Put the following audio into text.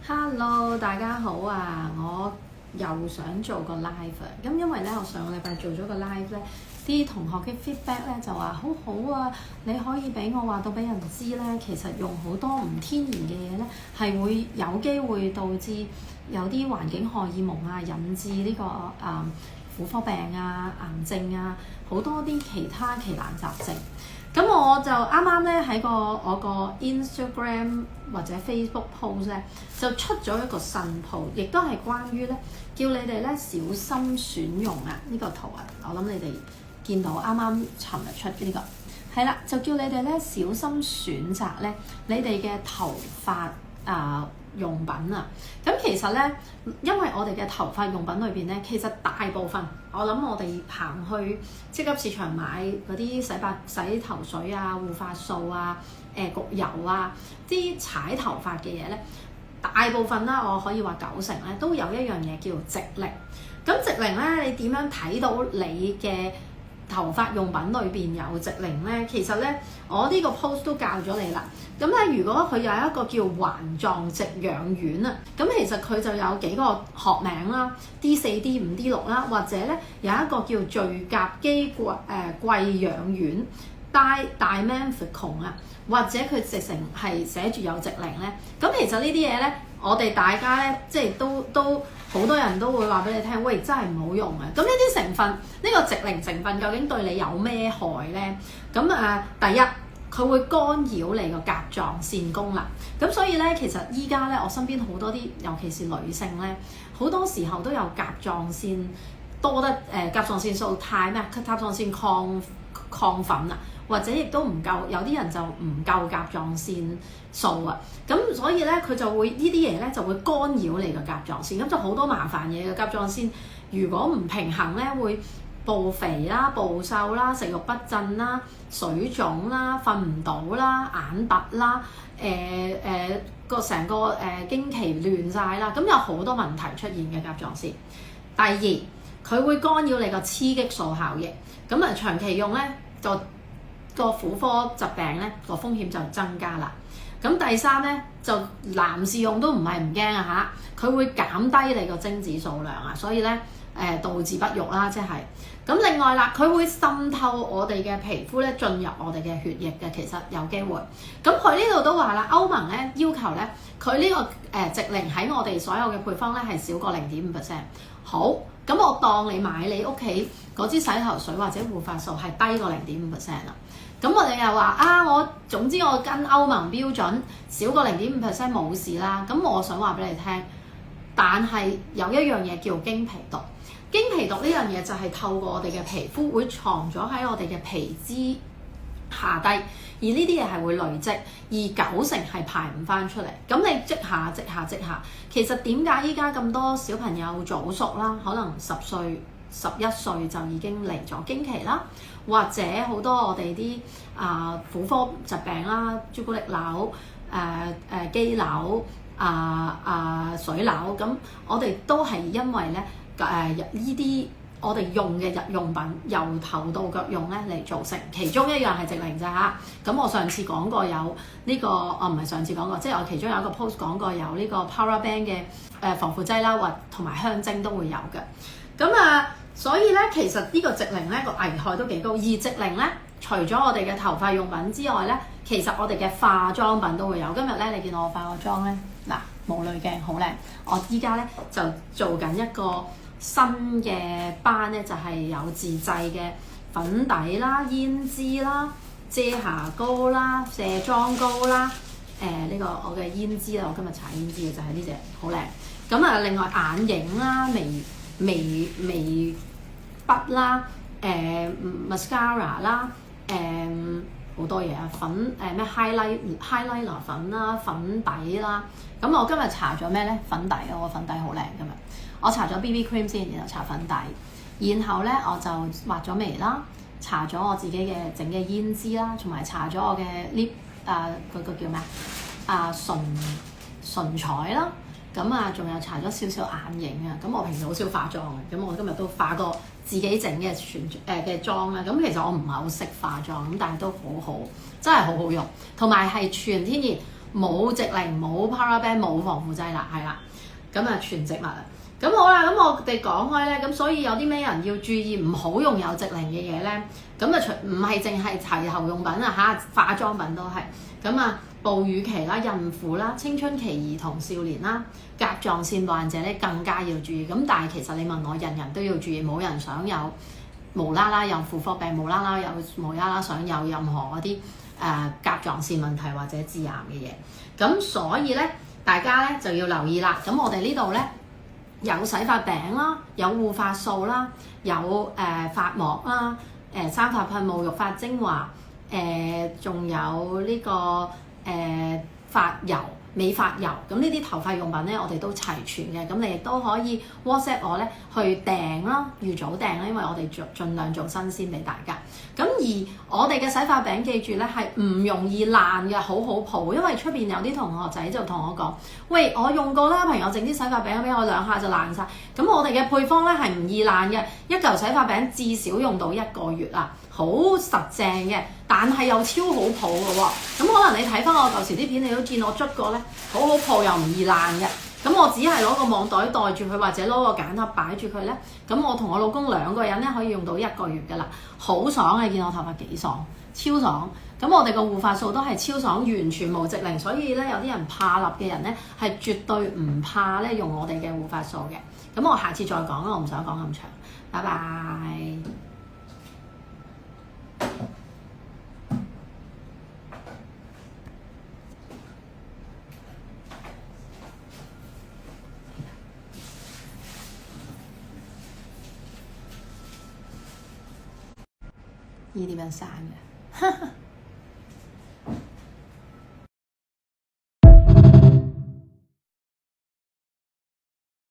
Hello，大家好啊！我又想做個 live 啊，咁因為咧，我上個禮拜做咗個 live 咧，啲同學嘅 feedback 咧就話好好啊，你可以俾我話到俾人知咧，其實用好多唔天然嘅嘢咧，係會有機會導致有啲環境荷爾蒙啊，引致呢婦科病啊、癌症啊，好多啲其他奇難雜症。咁我就啱啱咧喺我個 Instagram 或者 Facebook post 咧，就出咗一個新 post，亦都係關於咧叫你哋咧小心選用啊呢個圖啊，我諗你哋見到啱啱尋日出嘅呢個係啦，就叫你哋咧小心選擇咧你哋嘅頭髮用品啊。咁其實咧，因為我哋嘅頭髮用品裏邊咧，其實大部分我諗我哋行去超級市場買嗰啲洗頭水啊、護髮素啊、焗油啊、啲踩頭髮嘅嘢咧，大部分啦，我可以話90%咧都有一樣嘢叫直靈。咁直靈咧，你點樣睇到你嘅頭髮用品裏邊有直靈咧？其實咧，我呢個 post 都教咗你啦。咁咧，如果佢有一個叫環狀植養丸啊，咁其實佢就有幾個學名啦 ，D4、D5、D6 啦，或者咧有一個叫聚甲基貴氧丸 （Dimethycone） 啊，或者佢直成係寫住有直靈咧。咁其實呢啲嘢咧，我哋大家咧即係都好多人都會話俾你聽，喂，真係唔好用啊！咁呢啲成分，呢個直靈成分究竟對你有咩害咧？咁第一，佢會干擾你個甲狀腺功能。咁所以咧，其實依家咧，我身邊好多啲，尤其是女性咧，好多時候都有甲狀腺多得甲狀腺素太咩？甲狀腺亢奮啊，或者亦都唔夠，有啲人就唔夠甲狀腺素啊。咁所以咧，佢就會呢啲嘢咧就會干擾你個甲狀腺，咁就好多麻煩嘢嘅。甲狀腺如果唔平衡咧，會暴肥啦、暴瘦啦、食慾不振啦、水腫啦、瞓唔到啦、眼凸啦、成個經期亂晒啦，咁有好多問題出現嘅甲狀腺。第二，佢會干擾你個雌激素效應，咁長期用咧就個婦科疾病咧個風險就增加啦。咁第三咧就男士用都唔係唔驚啊嚇，佢會減低你個精子數量啊，所以咧導致不育啦，即係。咁另外啦，佢會滲透我哋嘅皮膚咧，進入我哋嘅血液嘅，其實有機會。咁佢呢度都話啦，歐盟咧要求咧，佢呢個直靈喺我哋所有嘅配方咧係少過0.5%。好，咁我當你買你屋企嗰支洗頭水或者護髮素係低過0.5% 啦。咁我哋又話我總之我跟歐盟標準少過0.5% 冇事啦。咁我想話俾你聽，但係有一樣嘢叫經皮毒。經皮毒呢樣嘢就係透過我哋嘅皮膚會藏咗喺我哋嘅皮脂下低，而呢啲嘢係會累積，而90%係排唔翻出嚟。咁你積下，其實點解依家咁多小朋友早熟啦？可能10歲、11歲就已經嚟咗經期啦，或者好多我哋啲婦科疾病啦，朱古力瘤、肌瘤、水瘤，咁我哋都係因為咧。呢啲我哋用嘅日用品由頭到腳用咧嚟造成，其中一樣係直靈咋嚇。咁我上次講過有呢個，唔係上次講過，即係我其中有一個 post 講過有呢個 Paraben 嘅防腐劑啦，或同埋香精都會有嘅。咁所以咧其實呢個直靈咧個危害都幾高。而直靈咧除咗我哋嘅頭髮用品之外咧，其實我哋嘅化妝品都會有。今日咧你見我化個妝咧，嗱無濾鏡好靚。我依家咧就做緊一個新嘅班咧，就係有自製嘅粉底啦、胭脂啦、遮瑕膏啦、卸妝膏啦。呢個我嘅胭脂啦，我今日搽胭脂嘅就係呢隻好靚。咁另外眼影啦、眉筆啦、mascara 啦、好多嘢啊，咩 highlighter 粉啦、粉底啦。咁我今日搽咗咩咧？粉底，我個粉底好靚今日。我搽咗 BB cream 先，然後搽粉底，然後咧我就畫咗眉啦，搽咗我自己嘅整嘅胭脂啦，同埋搽咗我嘅 lip 嗰個叫咩唇彩啦，咁仲有搽咗少少眼影啊。咁我平時好少化妝嘅，咁我今日都化過自己整嘅嘅妝啦。咁其實我唔係好識化妝，咁但係都好好，真係好好用，同埋係全天然。冇直靈、冇 paraben、冇防腐劑啦，係啦，咁啊全植物啦。咁好啦，咁我哋講開咧，咁所以有啲咩人要注意唔好用有直靈嘅嘢咧？咁啊唔係淨係齊頭用品啊嚇，化妝品都係。咁啊哺乳期啦、孕婦啦、青春期兒童少年啦、甲狀腺患者咧更加要注意。咁但係其實你問我，人人都要注意，冇人想有無啦啦有婦科病，無啦啦想有任何嗰啲甲狀腺問題或者致癌嘅嘢。咁所以咧，大家咧就要留意啦。咁我哋呢度咧，有洗髮餅啦，有護髮素啦，有髮膜啦，生髮噴霧、育髮精華，仲有呢個髮油、美髮油。咁呢啲頭髮用品咧，我哋都齊全嘅。咁你亦都可以 WhatsApp 我咧去訂啦，預早訂啦，因為我哋盡量做新鮮俾大家。咁而我哋嘅洗髮餅記住咧係唔容易爛嘅，好好抱。因為出邊有啲同學仔就同我講：喂，我用過啦，朋友整啲洗髮餅俾我2下就爛晒。咁我哋嘅配方咧係唔易爛嘅，一嚿洗髮餅至少用到1個月啊，好實正嘅，但係又超好抱嘅喎。咁可能你睇翻我舊時啲片，你都見我捽過咧，好好抱又唔易爛嘅。咁我只係攞個網袋袋住佢，或者攞個梘盒擺住佢咧。咁我同我老公2個人咧可以用到1個月㗎啦，好爽！你見我頭髮幾爽，超爽。咁我哋個護髮素都係超爽，完全冇直靈，所以咧有啲人怕立嘅人咧係絕對唔怕咧用我哋嘅護髮素嘅。咁我下次再講啦，我唔想講咁長。拜拜。呢點樣散嘅？